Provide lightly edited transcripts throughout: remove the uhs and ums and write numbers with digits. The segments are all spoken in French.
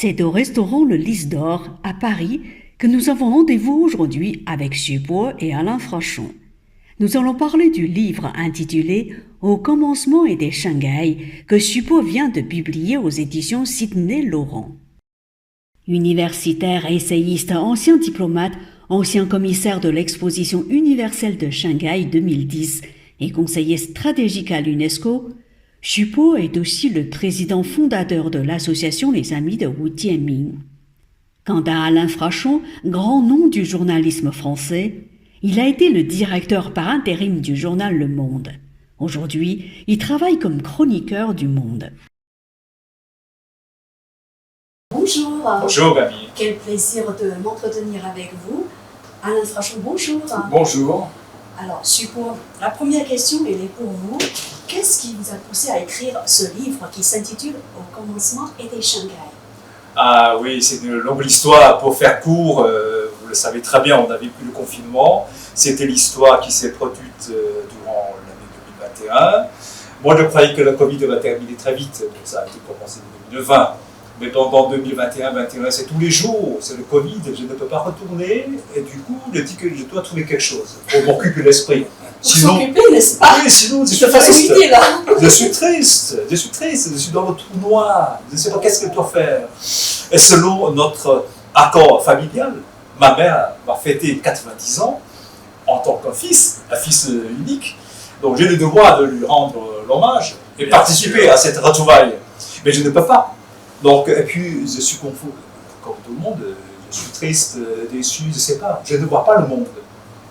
C'est au restaurant Le Lys d'Or, à Paris, que nous avons rendez-vous aujourd'hui avec Xu Bo et Alain Frachon. Nous allons parler du livre intitulé « Au commencement et des Shanghai » que Xu Bo vient de publier aux éditions Sidney-Laurent. Universitaire, essayiste, ancien diplomate, ancien commissaire de l'exposition universelle de Shanghai 2010 et conseiller stratégique à l'UNESCO, Xu Bo est aussi le président fondateur de l'association Les Amis de Wu Jianming. Quant à Alain Frachon, grand nom du journalisme français, il a été le directeur par intérim du journal Le Monde. Aujourd'hui, il travaille comme chroniqueur du Monde. Bonjour. Bonjour Camille. Quel plaisir de m'entretenir avec vous. Alain Frachon, bonjour. Bonjour. Alors, Xu Bo, la première question, elle est pour vous. Qu'est-ce qui vous a poussé à écrire ce livre qui s'intitule « Au commencement et des Shanghai » ? Ah oui, c'est une longue histoire. Pour faire court, vous le savez très bien, on a vécu le confinement. C'était l'histoire qui s'est produite durant l'année 2021. Moi, je croyais que la Covid va terminer très vite, donc ça a été commencé en 2020. Mais pendant 2021, c'est tous les jours, c'est le Covid, je ne peux pas retourner. Et du coup, je dis que je dois trouver quelque chose pour m'occuper l'esprit. Pour s'occuper, n'est-ce pas ? Oui, sinon, je suis triste. Je suis triste, je suis dans le trou noir. Je ne sais pas qu'est-ce que je dois faire. Et selon notre accord familial, ma mère va fêter 90 ans en tant qu'un fils, un fils unique. Donc j'ai le devoir de lui rendre l'hommage et participer à cette retrouvaille. Mais je ne peux pas. Donc, et puis, je suis confus, comme tout le monde, je suis triste, déçu, je ne sais pas, je ne vois pas le monde.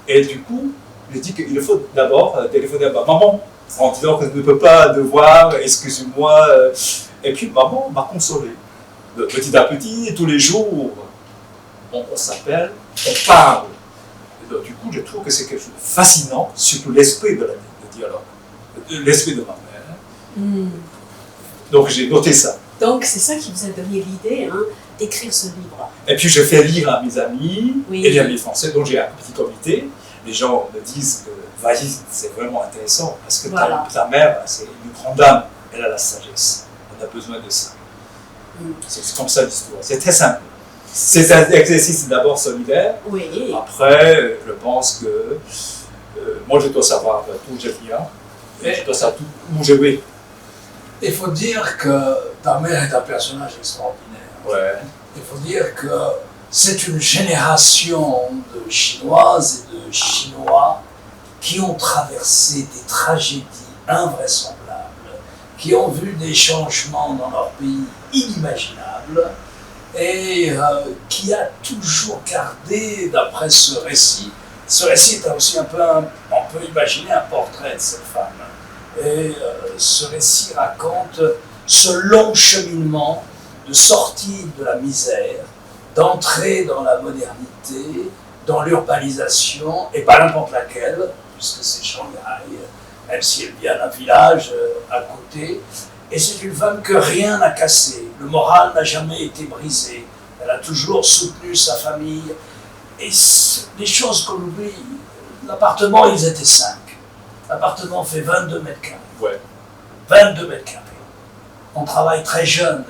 Et du coup, je dis qu'il faut d'abord téléphoner à ma maman, en disant que je ne peux pas te voir, excuse-moi. Et puis, maman m'a consolé. Petit à petit, tous les jours, on s'appelle, on parle. Et donc, du coup, je trouve que c'est quelque chose de fascinant, surtout l'esprit de le dialogue, l'esprit de ma mère. Donc, j'ai noté ça. Donc, c'est ça qui vous a donné l'idée d'écrire ce livre. Et puis, je fais lire à mes amis et les amis français, dont j'ai un petit comité. Les gens me disent que vas-y, c'est vraiment intéressant parce que ta mère, c'est une grande dame, elle a la sagesse. On a besoin de ça. C'est comme ça l'histoire. C'est très simple. C'est un exercice d'abord solidaire. Oui. Après, je pense que moi, je dois savoir d'où je viens. Et je dois savoir où je vais. Il faut dire que ta mère est un personnage extraordinaire. Ouais. Il faut dire que c'est une génération de Chinoises et de Chinois qui ont traversé des tragédies invraisemblables, qui ont vu des changements dans leur pays inimaginables et qui a toujours gardé, d'après ce récit est aussi on peut imaginer un portrait de cette femme. Et ce récit raconte ce long cheminement de sortie de la misère, d'entrée dans la modernité, dans l'urbanisation, et pas n'importe laquelle, puisque c'est Shanghai, même si elle vient d'un village à côté. Et c'est une femme que rien n'a cassé, le moral n'a jamais été brisé, elle a toujours soutenu sa famille. Et des choses qu'on oublie, l'appartement, ils étaient 5. L'appartement fait 22 mètres carrés. Ouais. 22 mètres carrés. On travaille très jeune.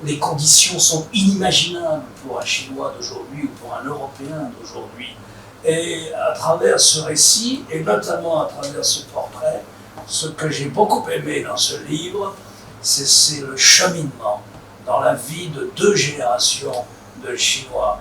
Les conditions sont inimaginables pour un Chinois d'aujourd'hui ou pour un Européen d'aujourd'hui. Et à travers ce récit, et notamment à travers ce portrait, ce que j'ai beaucoup aimé dans ce livre, c'est le cheminement dans la vie de 2 générations de Chinois.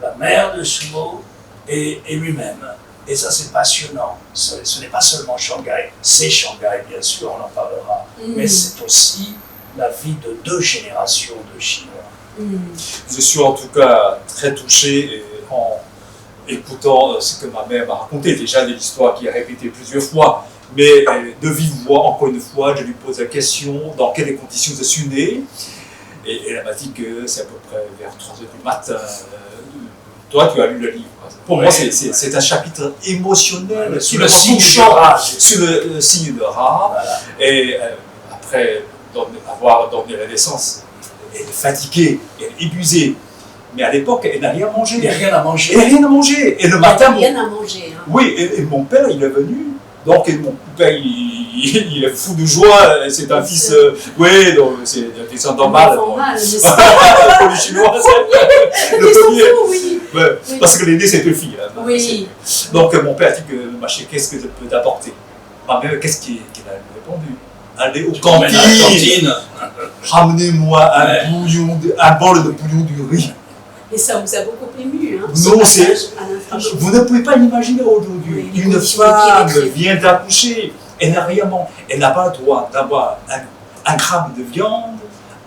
La mère de Xu Bo et lui-même. Et ça, c'est passionnant. Ce n'est pas seulement Shanghai, c'est Shanghai, bien sûr, on en parlera, mais c'est aussi la vie de 2 générations de Chinois. Je suis en tout cas très touché en écoutant ce que ma mère m'a raconté, déjà de l'histoire qui a répété plusieurs fois, mais de vive voix, encore une fois, je lui pose la question dans quelles conditions je suis né, et elle m'a dit que c'est à peu près vers 3h du matin. Toi, tu as lu le livre. Pour moi, c'est un chapitre émotionnel, sur le signe de rat. Sur le signe de rat. Voilà. Et après avoir donné la naissance, elle est fatiguée, elle est épuisée. Mais à l'époque, elle n'a rien mangé. Il n'y a rien à manger. Elle n'a rien à manger. Et le matin, rien à manger. Oui, et mon père, il est venu. Donc, mon père, il il est fou de joie, c'est un fils, oui, donc c'est un descendant mâle. Pour Pour les Chinois, c'est le premier. oui. Ouais, Oui. Parce que l'aîné, c'est deux filles. Hein. Oui. Donc mon père dit que, ma chérie, qu'est-ce que je peux t'apporter? Ma mère, qu'est-ce qu'il a répondu? Allez aux cantines, ramenez-moi un bol de bouillon du riz. Et ça vous a beaucoup ému, hein? Non, c'est. Alain Frachon. Vous ne pouvez pas l'imaginer aujourd'hui. Oui, Une femme vient d'accoucher, elle n'a rien mangé. Elle n'a pas le droit d'avoir un gramme de viande,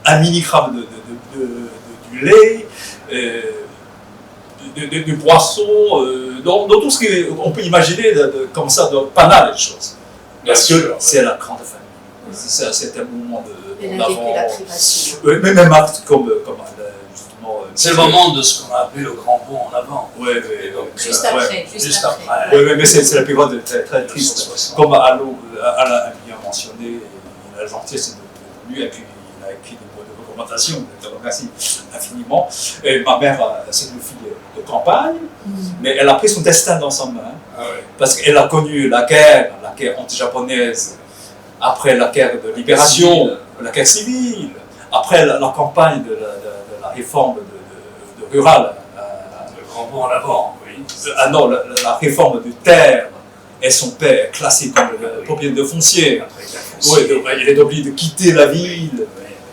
un milligramme du lait, du poisson, dans tout ce qu'on peut imaginer comme ça, pas mal de choses. Parce que c'est la grande famille. C'est un moment de. Elle a vécu la privation. Oui, mais même acte comme justement. C'est le moment de ce qu'on a appelé le grand bond en avant. Oui, Juste après. Juste après. Oui, mais c'est la période très, très triste. 1960. Comme Alain a bien mentionné, il a la gentillesse de lui, et puis il a écrit des mots de recommandation. Je te remercie infiniment. Et ma mère, c'est une fille de campagne, mais elle a pris son destin dans sa main, parce qu'elle a connu la guerre anti-japonaise, après la guerre de libération, la guerre civile, après la campagne de la réforme de rurale. Le grand bond en avant, oui. Ah non, la réforme de terre, et son père classé comme le propriétaire de foncier. Oui, il est obligé de quitter la ville.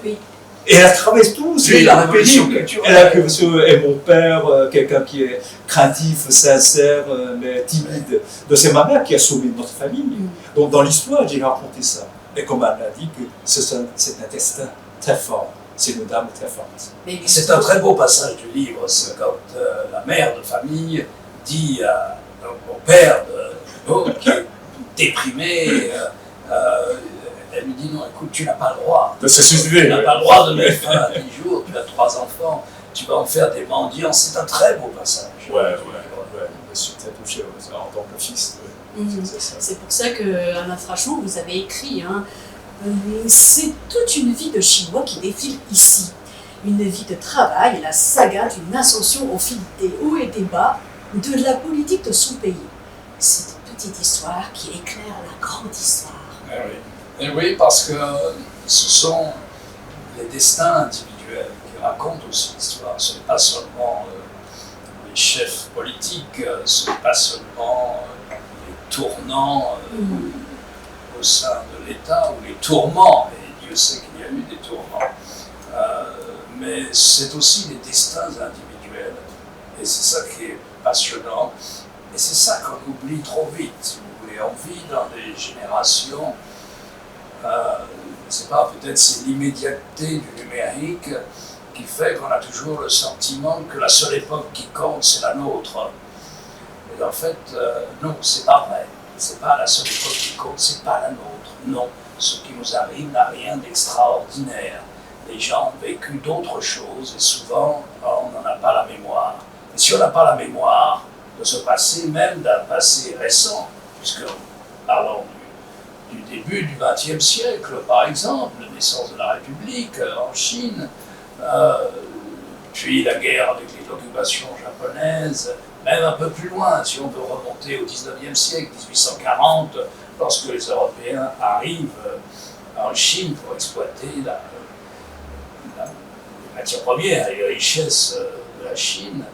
Oui. Et elle traverse tout. C'est la révolution culturelle. Elle a et mon père, quelqu'un qui est craintif, sincère, mais timide. Donc c'est ma mère qui a sauvé notre famille. Donc dans l'histoire, j'ai raconté ça. Et comme elle a dit, que c'est un destin très fort. C'est une dame très forte. C'est un très beau passage du livre, c'est quand la mère de famille dit au père qui est déprimé, elle lui dit non, écoute, tu n'as pas le droit. De se suicider. Tu n'as pas le droit de mettre fin à 10 jours, tu as 3 enfants, tu vas en faire des mendiants. C'est un très beau passage. Ouais, je suis très touché en tant que fils. C'est pour ça que Alain Frachon, vous avez écrit, hein, c'est toute une vie de Chinois qui défile ici. Une vie de travail, la saga d'une ascension au fil des hauts et des bas de la politique de son pays. C'est une petite histoire qui éclaire la grande histoire. Et oui, parce que ce sont les destins individuels qui racontent aussi l'histoire. Ce n'est pas seulement les chefs politiques, ce n'est pas seulement les tournants au sein de l'État ou les tourments, et Dieu sait qu'il y a eu des tourments, mais c'est aussi les destins individuels, et c'est ça qui est passionnant, et c'est ça qu'on oublie trop vite. Si vous voulez, on vit dans des générations, je ne sais pas, peut-être c'est l'immédiateté du numérique qui fait qu'on a toujours le sentiment que la seule époque qui compte, c'est la nôtre. Et en fait, non, c'est pas vrai. C'est pas la seule époque qui compte, c'est pas la nôtre. Non, ce qui nous arrive n'a rien d'extraordinaire. Les gens ont vécu d'autres choses et souvent, on n'en a pas la mémoire. Et si on n'a pas la mémoire de ce passé, même d'un passé récent, puisque parlons du début du XXe siècle, par exemple, la naissance de la République en Chine, puis la guerre avec les occupations japonaises, même un peu plus loin, si on veut remonter au XIXe siècle, 1840, lorsque les Européens arrivent en Chine pour exploiter les matières premières et les richesses de la Chine,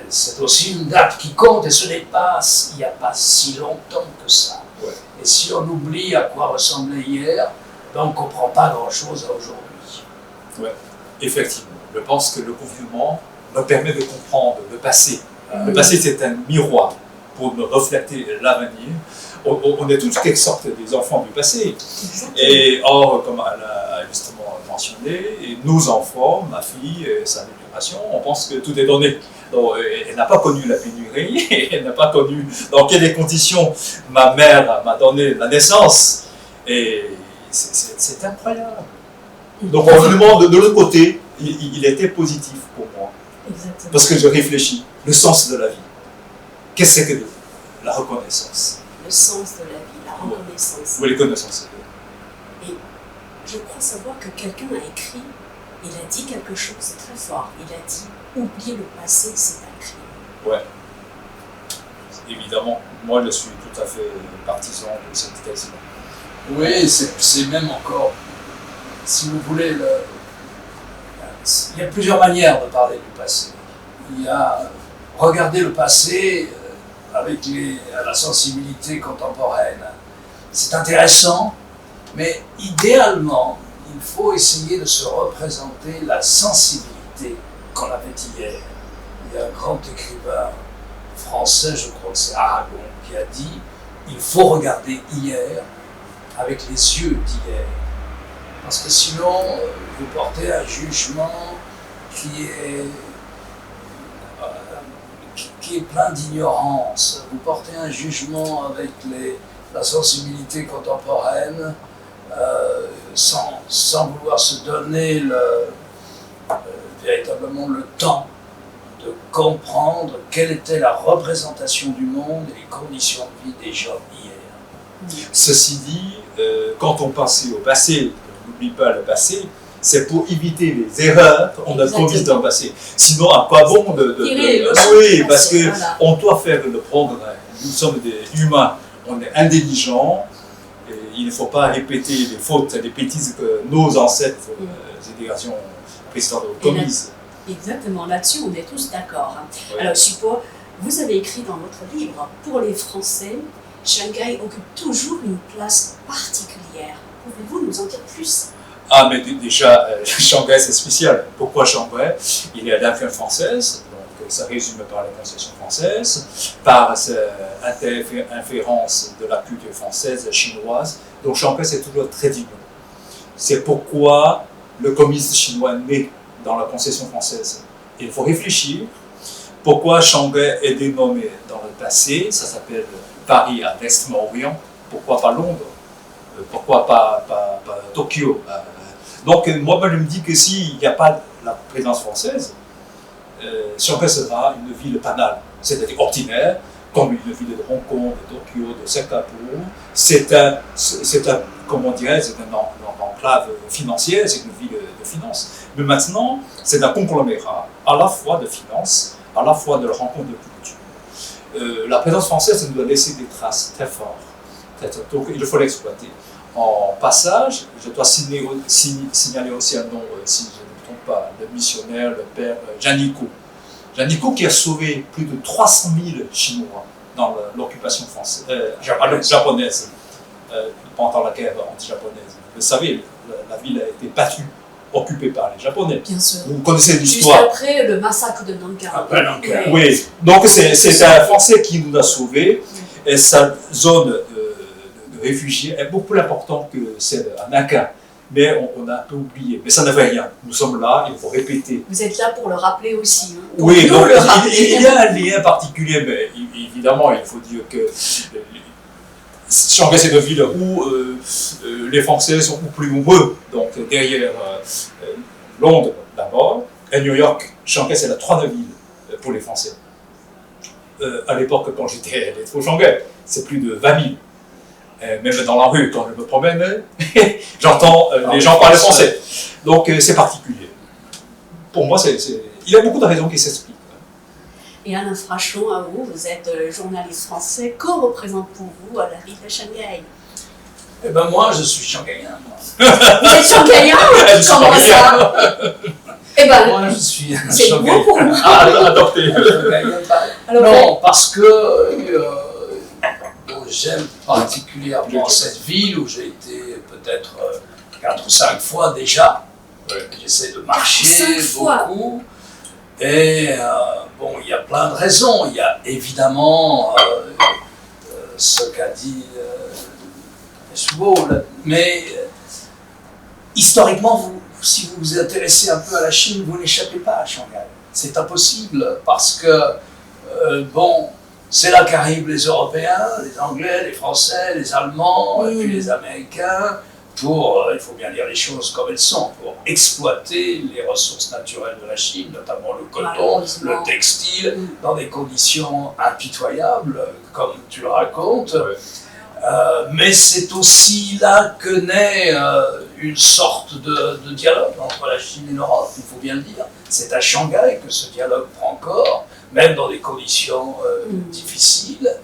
c'est aussi une date qui compte et ce n'est pas il n'y a pas si longtemps que ça. Ouais. Et si on oublie à quoi ressemblait hier, ben on ne comprend pas grand-chose à aujourd'hui. Oui, effectivement. Je pense que le confinement me permet de comprendre le passé. Le passé, c'est un miroir pour me refléter l'avenir. On est tous quelque sorte des enfants du passé. Et or, comme elle a justement mentionné, et nos enfants, ma fille, sa génération, on pense que tout est donné. Donc, elle n'a pas connu la pénurie, elle n'a pas connu dans quelles conditions ma mère m'a donné la naissance. Et c'est incroyable. Donc, vraiment, de l'autre côté, il était positif pour moi. Exactement. Parce que je réfléchis, le sens de la vie. Qu'est-ce que la reconnaissance? Le sens de la vie, la reconnaissance. Oui, les connaissances. Et je crois savoir que quelqu'un a écrit, il a dit quelque chose de très fort. Il a dit, oublier le passé, c'est un crime. Ouais. Évidemment, moi je suis tout à fait partisan de cette thèse-là. Oui, c'est même encore, si vous voulez, il y a plusieurs manières de parler du passé. Il y a regarder le passé avec la sensibilité contemporaine. C'est intéressant, mais idéalement, il faut essayer de se représenter la sensibilité qu'on avait hier. Il y a un grand écrivain français, je crois que c'est Aragon, qui a dit « Il faut regarder hier avec les yeux d'hier ». Parce que sinon, vous portez un jugement qui est plein d'ignorance. Vous portez un jugement avec la sensibilité contemporaine, sans vouloir se donner véritablement le temps de comprendre quelle était la représentation du monde et les conditions de vie des gens hier. Ceci dit, quand on pense au passé, on n'oublie pas le passé, c'est pour éviter les erreurs qu'on a commises dans le passé. Sinon, à quoi bon oui, parce qu'on doit faire le progrès. Nous sommes des humains, on est intelligents, et il ne faut pas répéter les fautes, les bêtises que nos ancêtres, les générations précédentes ont commises. Exactement, là-dessus on est tous d'accord. Oui. Alors Chipo, vous avez écrit dans votre livre, pour les Français, Shanghai occupe toujours une place particulière. Pouvez-vous nous en dire plus? Ah, mais déjà, Shanghai c'est spécial. Pourquoi Shanghai? Il y a l'influence française, donc ça résume par la concession française, par cette inférence de la culture française, chinoise. Donc Shanghai c'est toujours très d'union. C'est pourquoi le communisme chinois est né dans la concession française. Il faut réfléchir pourquoi Shanghai est dénommé dans le passé, ça s'appelle Paris à l'Extrême-Orient, pourquoi pas Londres, pourquoi pas Tokyo. Donc moi je me dis que s'il n'y a pas la présence française, Shanghai sera une ville banale, c'est-à-dire ordinaire, comme une ville de Hong Kong, de Tokyo, de Singapour. C'est un comment dirais-je, c'est un enclave financière, c'est une ville de finance. Mais maintenant, c'est un conglomérat à la fois de finance, à la fois de la rencontre de culture. La présence française nous doit laisser des traces très fortes. Donc il faut l'exploiter. En passage, je dois signaler aussi un nom, si je ne me trompe pas, le missionnaire, le père Janico. Janico qui a sauvé plus de 300 000 Chinois dans l'occupation française, japonaise, pendant la guerre anti-japonaise. Vous savez, la ville a été battue, occupée par les Japonais. Bien sûr. Vous connaissez l'histoire. Juste après le massacre de Nankin. Après Nankin. Oui, donc c'est un Français qui nous a sauvés, et sa zone de réfugiés est beaucoup plus importante que celle à Nankin. Mais on a un peu oublié. Mais ça ne veut rien. Nous sommes là, il faut répéter. Vous êtes là pour le rappeler aussi. Hein, oui, donc, il y a un lien particulier, mais évidemment, il faut dire que Shanghai, c'est une ville où les Français sont beaucoup plus nombreux. Donc, derrière Londres, d'abord, et New York, Shanghai, c'est la troisième ville pour les Français. À l'époque, quand j'étais au Shanghai, c'est plus de 20 000. Même dans la rue, quand je me promène, j'entends les gens parler français. Donc c'est particulier. Pour moi, il y a beaucoup de raisons qui s'expliquent. Et Alain Frachon, à vous êtes journaliste français. Que représente pour vous la ville de Shanghai? Eh ben moi, je suis shanghaïen. Vous êtes shanghaïen? Comment ça? Eh ben, moi, je suis c'est nouveau pour moi. Adopté. Non, parce que j'aime particulièrement cette ville où j'ai été peut-être 4 ou 5 fois déjà. J'essaie de marcher beaucoup. Et bon, il y a plein de raisons. Il y a évidemment ce qu'a dit Soubo, mais historiquement, si vous vous intéressez un peu à la Chine, vous n'échappez pas à Shanghai. C'est impossible parce que, bon, c'est là qu'arrivent les Européens, les Anglais, les Français, les Allemands, et puis les Américains, pour, il faut bien dire les choses comme elles sont, pour exploiter les ressources naturelles de la Chine, notamment le coton, le textile, dans des conditions impitoyables, comme tu le racontes. Mais c'est aussi là que naît une sorte de dialogue entre la Chine et l'Europe, il faut bien le dire. C'est à Shanghai que ce dialogue prend corps, même dans des conditions difficiles.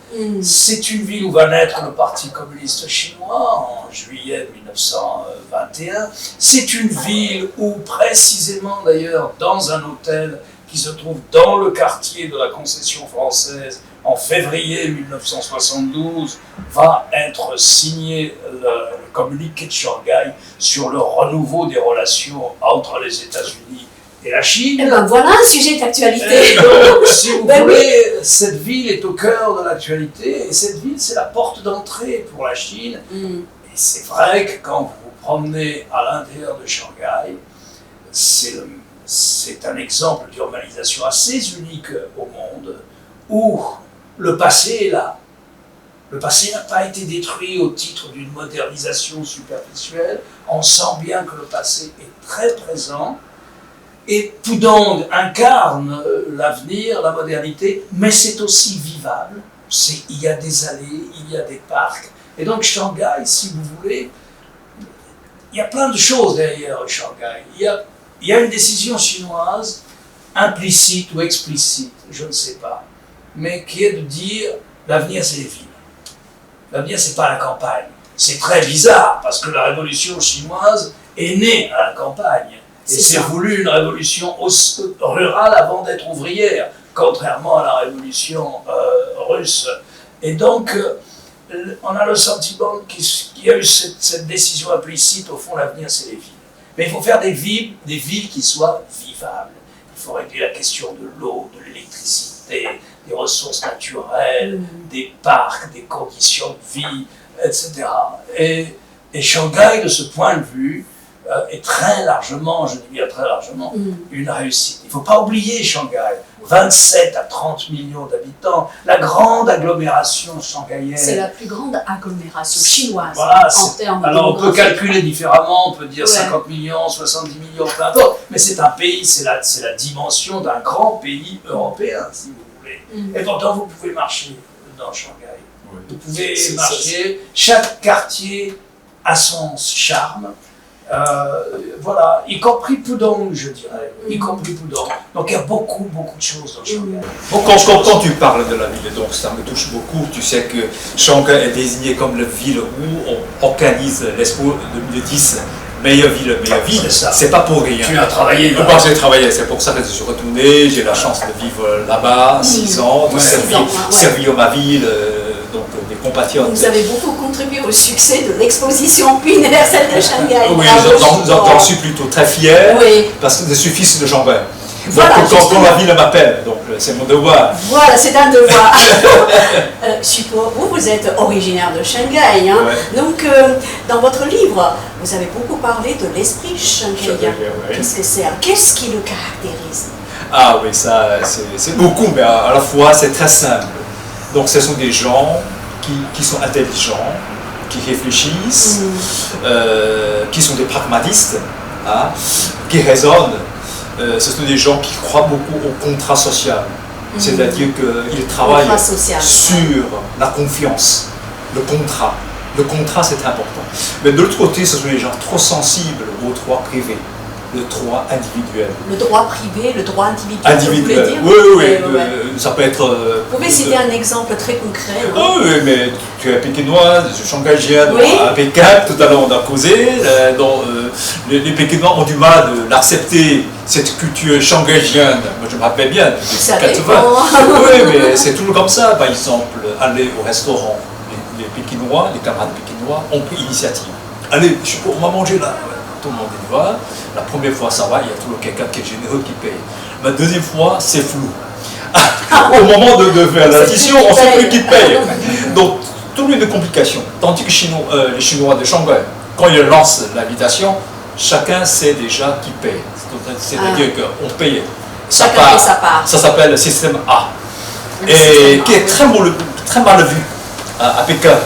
C'est une ville où va naître le Parti communiste chinois en juillet 1921. C'est une ville où, précisément d'ailleurs, dans un hôtel qui se trouve dans le quartier de la Concession française, en février 1972, va être signé le communiqué de Shanghai sur le renouveau des relations entre les États-Unis et la Chine. Eh ben voilà un sujet d'actualité. Et donc, si vous Ben voulez, cette ville est au cœur de l'actualité, et cette ville, c'est la porte d'entrée pour la Chine. Et c'est vrai que quand vous vous promenez à l'intérieur de Shanghai, c'est un exemple d'urbanisation assez unique au monde, où le passé est là. Le passé n'a pas été détruit au titre d'une modernisation superficielle. On sent bien que le passé est très présent. Et Pudong incarne l'avenir, la modernité, mais c'est aussi vivable. Il y a des allées, il y a des parcs. Et donc Shanghai, si vous voulez, il y a plein de choses derrière Shanghai. Il y a une décision chinoise, implicite ou explicite, je ne sais pas, mais qui est de dire l'avenir c'est les villes. L'avenir c'est pas la campagne. C'est très bizarre parce que la révolution chinoise est née à la campagne. Et c'est voulu une révolution rurale avant d'être ouvrière, contrairement à la révolution russe. Et donc, on a le sentiment qu'il y a eu cette décision implicite, au fond, l'avenir, c'est les villes. Mais il faut faire des villes qui soient vivables. Il faut régler la question de l'eau, de l'électricité, des ressources naturelles, des parcs, des conditions de vie, etc. Et Shanghai, de ce point de vue, est très largement, je dis bien très largement, une réussite. Il ne faut pas oublier Shanghai, 27 à 30 millions d'habitants, la grande agglomération shanghaïenne. C'est la plus grande agglomération chinoise voilà, en termes alors on peut démographiques. calculer différemment, on peut dire 50 millions, 70 millions, peu importe, mais c'est un pays, c'est la dimension d'un grand pays européen, si vous voulez. Et pourtant, vous pouvez marcher dans Shanghai. Vous pouvez marcher, chaque quartier a son charme. Voilà, y compris Pudong, je dirais, y compris Pudong. Donc il y a beaucoup de choses dans Shanghai. Bon, quand tu parles de la ville, donc ça me touche beaucoup. Tu sais que Shanghai est désigné comme la ville où on organise l'Expo 2010, meilleure ville. C'est ça. C'est pas pour rien. Tu as travaillé là. Moi, j'ai travaillé, c'est pour ça que je suis retourné. J'ai la chance de vivre là-bas, 6 ans, de servir ma ville, donc des compatriotes. Vous avez beaucoup contribué au succès de l'exposition universelle de Shanghai. Oui, j'en suis plutôt très fier, parce que je suis fils de Shanghai. Voilà, donc quand la ville m'appelle, donc c'est mon devoir. Voilà, c'est un devoir. Suppose, vous êtes originaire de Shanghai, hein? Donc dans votre livre, vous avez beaucoup parlé de l'esprit shanghaïen. Qu'est-ce que c'est? Qu'est-ce qui le caractérise? Ah oui, ça c'est beaucoup, mais à la fois c'est très simple. Donc ce sont des gens qui sont intelligents, qui réfléchissent, qui sont des pragmatistes, hein, qui raisonnent. Ce sont des gens qui croient beaucoup au contrat social. C'est-à-dire qu'ils travaillent sur la confiance, le contrat. Le contrat, c'est important. Mais de l'autre côté, ce sont des gens trop sensibles au droit privé, le droit individuel. Le droit privé, le droit individuel. Vous voulez dire? Oui, ça peut être... Vous pouvez citer un exemple très concret? Oui, mais tu es pékinois, je suis shanghaïen, à Pékin, tout à l'heure on a causé, les Pékinois ont du mal de l'accepter, cette culture shanghaïenne. Moi je me rappelle bien, Ça 80. Oui, mais c'est toujours comme ça. Par exemple, aller au restaurant, les Pékinois, les camarades pékinois ont pris l'initiative. Allez, on va manger là. Tout le monde y va. La première fois, ça va, il y a toujours quelqu'un qui est généreux qui paye. La deuxième fois, c'est flou. Au moment de faire l'addition, on ne sait plus qui paye. Donc, toujours une complication. Tandis que les Chinois de Shanghai, quand ils lancent l'invitation, chacun sait déjà qui paye. C'est-à-dire qu'on paye sa part. Ça s'appelle le système A. Et qui est très mal vu à Pékin.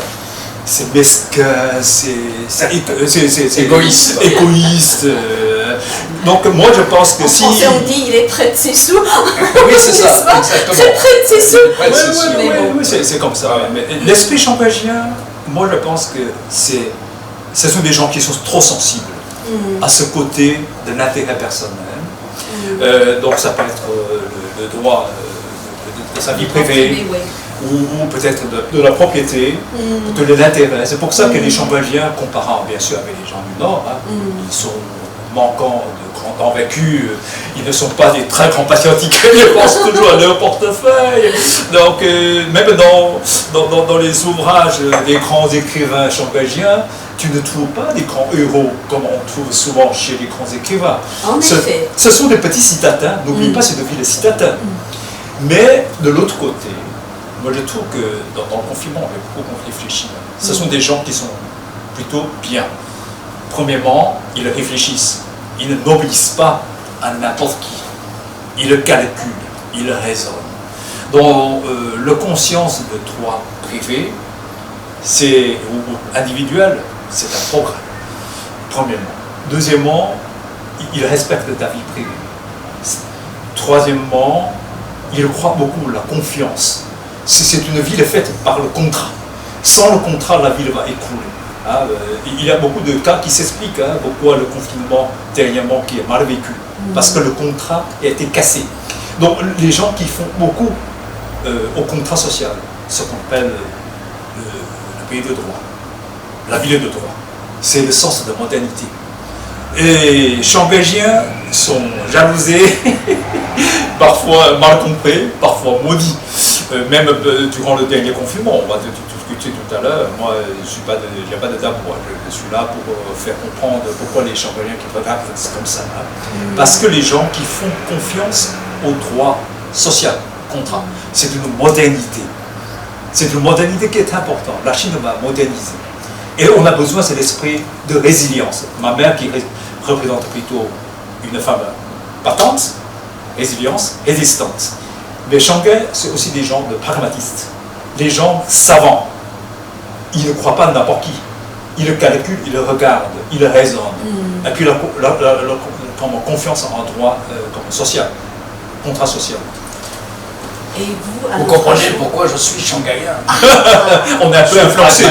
C'est mesquin, c'est égoïste. Donc moi je pense que si... En français on dit il est près de ses sous. Oui c'est ça, exactement. Très près de ses sous. Oui, c'est comme ça. Mais l'esprit shanghaïen, moi je pense que ce sont des gens qui sont trop sensibles à ce côté de l'intérêt personnel. Donc ça peut être le droit de sa vie privée. ou peut-être de la propriété, de l'intérêt. C'est pour ça que les Shanghaiens, comparant bien sûr avec les gens du Nord, ils sont manquants de grand temps vécu, ils ne sont pas des très grands patriotiques, ils pensent toujours à leur portefeuille. Donc, même dans les ouvrages des grands écrivains shanghaiens, tu ne trouves pas des grands héros comme on trouve souvent chez les grands écrivains. Ce sont des petits citadins, n'oublie pas, c'est de villes citadins. Mais de l'autre côté, moi je trouve que dans le confinement, on a beaucoup réfléchi. Ce sont des gens qui sont plutôt bien. Premièrement, ils réfléchissent. Ils ne n'obéissent pas à n'importe qui. Ils le calculent, ils le raisonnent. Donc, la conscience de droit privé, ou individuel, c'est un progrès. Premièrement. Deuxièmement, ils respectent ta vie privée. Troisièmement, ils croient beaucoup à la confiance. C'est une ville faite par le contrat. Sans le contrat, la ville va écrouler. Il y a beaucoup de cas qui s'expliquent pourquoi le confinement dernièrement qui est mal vécu. Parce que le contrat a été cassé. Donc les gens qui font beaucoup au contrat social, ce qu'on appelle le pays de droit, la ville de droit, c'est le sens de modernité. Et les Shanghaiens sont jalousés, parfois mal compris, parfois maudits. Même durant le dernier confinement, on va discuter tout à l'heure, moi je n'ai pas de tabou, je suis là pour faire comprendre pourquoi les Shanghaiens qui regardent c'est comme ça. Parce que les gens qui font confiance au droit social, contrat, c'est une modernité. C'est une modernité qui est importante. La Chine va moderniser. Et on a besoin, c'est l'esprit de résilience. Ma mère qui représente plutôt une femme patente, résilience, résistante. Mais Shanghai, c'est aussi des gens de pragmatistes, des gens savants. Ils ne croient pas à n'importe qui. Ils le calculent, ils le regardent, ils le raisonnent. Et puis comme confiance en droit comme social, contrat social. Et vous comprenez pourquoi je suis shanghaïen. On est un peu influencé.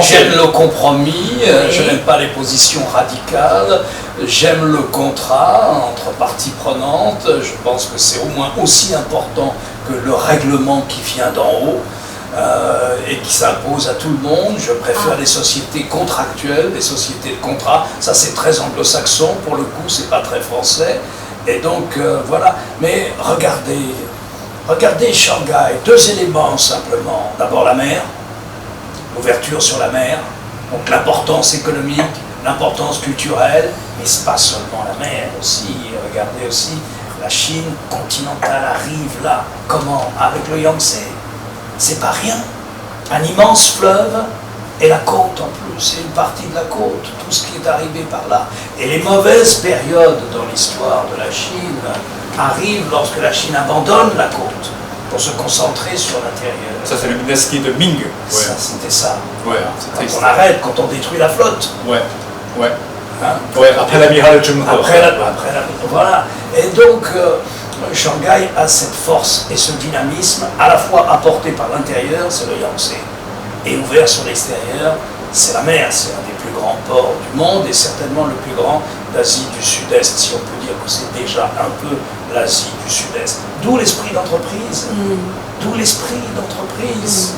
J'aime le compromis, je n'aime pas les positions radicales, j'aime le contrat entre parties prenantes. Je pense que c'est au moins aussi important que le règlement qui vient d'en haut et qui s'impose à tout le monde. Je préfère les sociétés contractuelles, les sociétés de contrat. Ça, c'est très anglo-saxon, pour le coup, c'est pas très français. Et donc, voilà. Mais regardez Shanghai, deux éléments simplement. D'abord la mer, l'ouverture sur la mer, donc l'importance économique, l'importance culturelle, mais c'est pas seulement la mer aussi. Regardez aussi la Chine continentale arrive là. Comment? Avec le Yangtze. C'est pas rien. Un immense fleuve et la côte en plus, c'est une partie de la côte, tout ce qui est arrivé par là. Et les mauvaises périodes dans l'histoire de la Chine arrive lorsque la Chine abandonne la côte pour se concentrer sur l'intérieur. Ça, c'est le dynastie de Ming. Ça, c'était ça. Ouais, quand on arrête, quand on détruit la flotte. Ouais. Après l'amiral Zheng He. Voilà. Et donc, Shanghai a cette force et ce dynamisme, à la fois apporté par l'intérieur, c'est le Yangtze, et ouvert sur l'extérieur, c'est la mer. C'est un des plus grands ports du monde et certainement le plus grand d'Asie du Sud-Est, si on peut dire que c'est déjà un peu l'Asie du Sud-Est. D'où l'esprit d'entreprise. D'où l'esprit d'entreprise.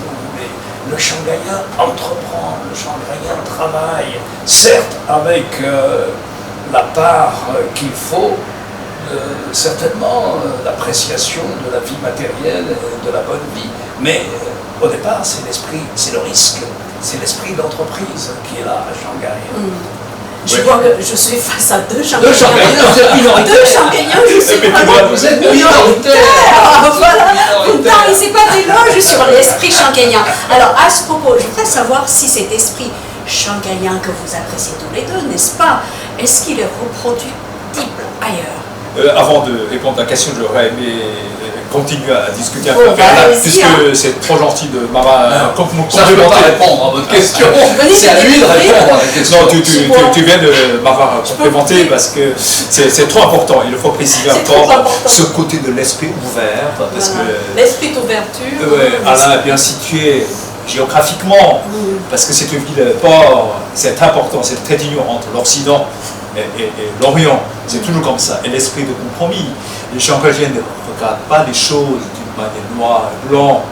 Le Shanghaïen entreprend, le Shanghaïen travaille, certes avec la part qu'il faut, certainement l'appréciation de la vie matérielle et de la bonne vie, mais au départ c'est l'esprit, c'est le risque, c'est l'esprit d'entreprise qui est là à Shanghai. Je vois que je suis face à deux Shanghaiens. Vous êtes minoritaire. Deux Shanghaiens, je suis vraiment vous êtes minoritaire. Voilà. Pourtant, il s'est pas d'éloge sur l'esprit shanghaïen. Alors, à ce propos, je voudrais savoir si cet esprit shanghaïen que vous appréciez tous les deux, n'est-ce pas, est-ce qu'il est reproductible ailleurs? Avant de répondre à la question, j'aurais aimé continuer à discuter un peu puisque c'est trop gentil de Mara complémenter. Ça ne peut pas répondre à votre question. C'est à lui de répondre à la question. Non, tu viens de m'avoir complémenté parce que c'est trop important. Il faut préciser encore ce côté de l'esprit ouvert. Parce que l'esprit d'ouverture. Alain est bien situé géographiquement parce que c'est une ville-port. C'est important, c'est très dur entre l'Occident et l'Orient. C'est toujours comme ça. Et l'esprit de compromis. Les Shanghaiens ne regardent pas les choses d'une manière noire et blanc.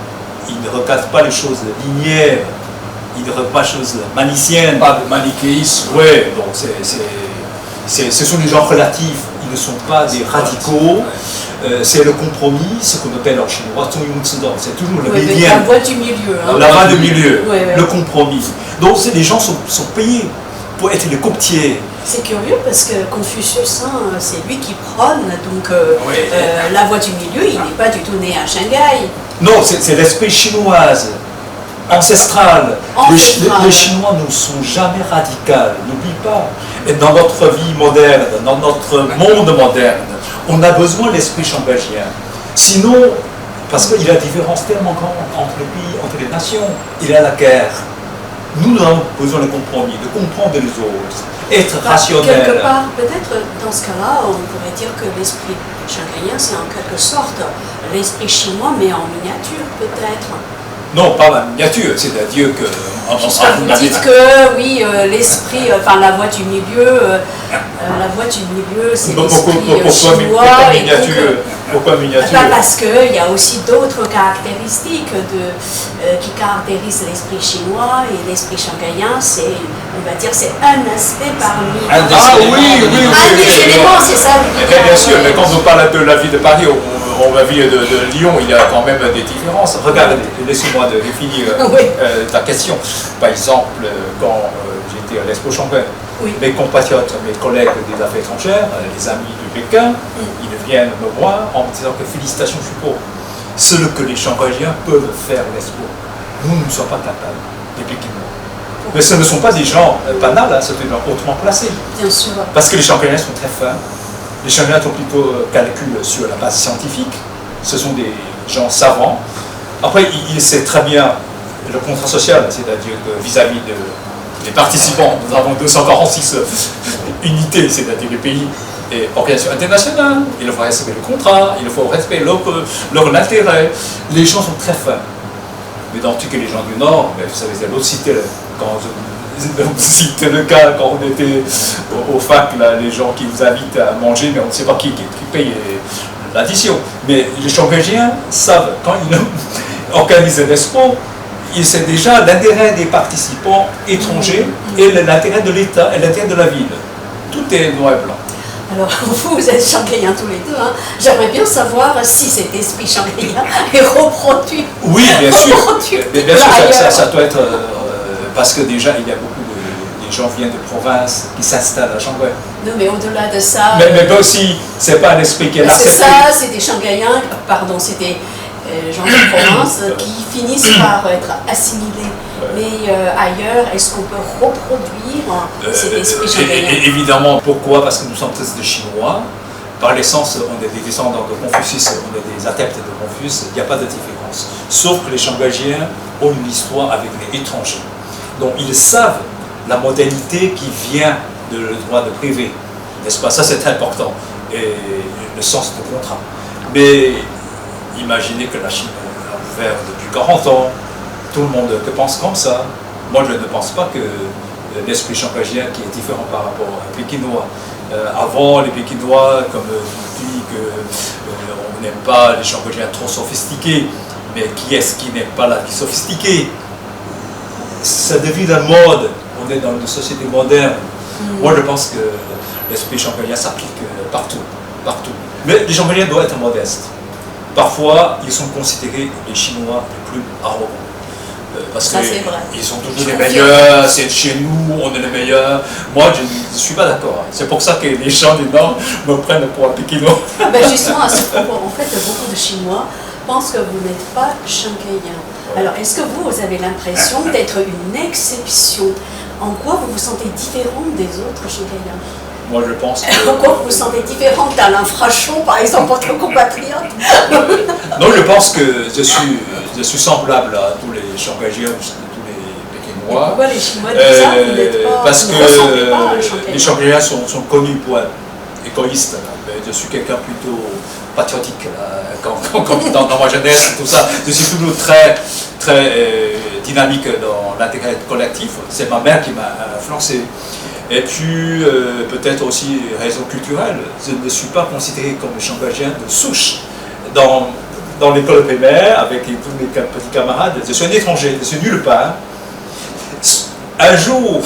il ne regarde pas les choses linéaires, il ne regarde pas les choses manichéennes. Pas de manichéisme. Oui, donc ce sont des gens relatifs, ils ne sont pas des radicaux. C'est le compromis, ce qu'on appelle en chinois, c'est toujours le médian. La voie du milieu. Hein. La voie du milieu, Ouais. le compromis. Donc les gens sont payés pour être les couptiers. C'est curieux parce que Confucius, hein, c'est lui qui prône donc Oui. la voie du milieu. Il n'est pas du tout né à Shanghai. Non, c'est l'esprit chinoise, ancestral. Les Chinois ne sont jamais radicaux, n'oublie pas. Et dans notre vie moderne, dans notre monde moderne, on a besoin de l'esprit shanghaïen. Sinon, parce qu'il y a une différence tellement grande entre les pays, entre les nations, il y a la guerre. Nous avons besoin de compromis, de comprendre les autres, être rationnel. Quelque part, peut-être dans ce cas-là, on pourrait dire que l'esprit shanghaïen, c'est en quelque sorte l'esprit chinois, mais en miniature, peut-être. Non, pas la miniature, c'est-à-dire que... Vous dites que, oui, l'esprit, enfin la voie du milieu, c'est l'esprit chinois. Pourquoi miniature? Pourquoi miniature? Parce qu'il y a aussi d'autres caractéristiques qui caractérisent l'esprit chinois et l'esprit shanghaïen, c'est, on va dire, c'est un aspect parmi... Ah oui, des éléments, c'est ça. Bien sûr, mais quand on parle de la ville de Paris, on va ville de Lyon, il y a quand même des différences. Regarde, laisse-moi définir ta question. Par exemple, quand j'étais à l'Expo Shanghai, mes compatriotes, mes collègues des affaires étrangères, les amis de Pékin, ils viennent me voir en me disant que félicitations, Chupo. Ce que les Shanghaïens peuvent faire à l'Expo, nous ne sommes pas capables, les Pékinois. Mais ce ne sont pas des gens banals, hein, c'est des gens hautement placés. Bien sûr. Parce que les Shanghaïens sont très fins. Les Shanghaïens sont plutôt calculent sur la base scientifique. Ce sont des gens savants. Après, ils savent très bien le contrat social, c'est-à-dire que vis-à-vis des participants, nous avons 246 unités, c'est-à-dire les pays et organisations internationales. Il faut respecter le contrat, il faut respecter leur intérêt. Les gens sont très fins. Mais dans tout cas, les gens du Nord, vous savez, c'est l'autre cité, quand c'était le cas quand on était au fac, là, les gens qui vous invitent à manger, mais on ne sait pas qui paye l'addition. Mais les Shanghaïens savent, quand ils organisent l'expo, ils savent déjà l'intérêt des participants étrangers et l'intérêt de l'État et l'intérêt de la ville. Tout est noir et blanc. Alors, vous êtes shanghaïens tous les deux, hein. J'aimerais bien savoir si cet esprit shanghaïen est reproduit. Oui, bien sûr. Bien sûr, ça doit être... parce que déjà, il y a beaucoup de gens qui viennent de province qui s'installent à Shanghai. Non, mais au-delà de ça... Mais aussi, c'est pas un esprit qui est là. C'est ça, c'est des shanghaïens, pardon, c'est des gens de province qui finissent par être assimilés. Mais ailleurs, est-ce qu'on peut reproduire cet esprit shanghaïen? Évidemment, pourquoi? Parce que nous sommes tous des Chinois. Par l'essence, on est des descendants de Confucius, on est des adeptes de Confucius, il n'y a pas de différence. Sauf que les Shanghaïens ont une histoire avec les étrangers. Donc ils savent la modernité qui vient de le droit de privé, n'est-ce pas? Ça c'est important, et le sens de contrat. Mais imaginez que la Chine a ouvert depuis 40 ans, tout le monde pense comme ça. Moi je ne pense pas que l'esprit shanghaïen qui est différent par rapport aux Pékinois. Avant, les Pékinois, comme tu dis qu'on n'aime pas les Shanghaïens trop sophistiqués, mais qui est-ce qui n'aime pas la vie sophistiquée? Ça devient la mode. On est dans une société moderne. Moi, je pense que l'esprit shanghaïen s'applique partout. Mais les Shanghaïens doivent être modestes. Parfois, ils sont considérés les Chinois les plus arrogants. Parce qu'ils sont toujours les meilleurs, c'est chez nous, on est les meilleurs. Moi, je ne suis pas d'accord. C'est pour ça que les gens du Nord me prennent pour un Pékinois. Justement, à ce propos, en fait, beaucoup de Chinois pensent que vous n'êtes pas shanghaïen. Alors, est-ce que vous avez l'impression d'être une exception? En quoi vous vous sentez différent des autres shanghaïens? Moi, je pense que... En quoi vous vous sentez différent d'Alain Frachon, par exemple, votre compatriote? Non, je pense que je suis semblable à tous les Shanghaïens, tous les Pékinois. Pourquoi les Chinois disent ça? Vous n'êtes pas... Parce vous que les Shanghaïens sont connus pour être égoïstes. Je suis quelqu'un plutôt patriotique. Dans ma jeunesse, tout ça, je suis toujours très dynamique dans l'intérêt collectif. C'est ma mère qui m'a influencé. Et puis, peut-être aussi raison culturelle, je ne suis pas considéré comme shanghaïen de souche. dans l'école primaire, avec tous mes petits camarades, je suis un étranger, je suis nulle part. Un jour,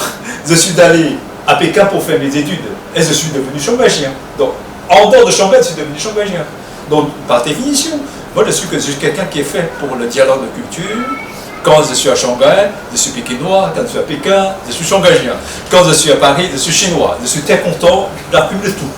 je suis allé à Pékin pour faire mes études, et je suis devenu shanghaïen. Donc, en dehors de Shanghai, je suis devenu shanghaïen. Donc, par définition, moi, je suis quelqu'un qui est fait pour le dialogue de culture. Quand je suis à Shanghai, je suis pékinois. Quand je suis à Pékin, je suis shanghaïen. Quand je suis à Paris, je suis chinois. Je suis très content d'accumuler tout.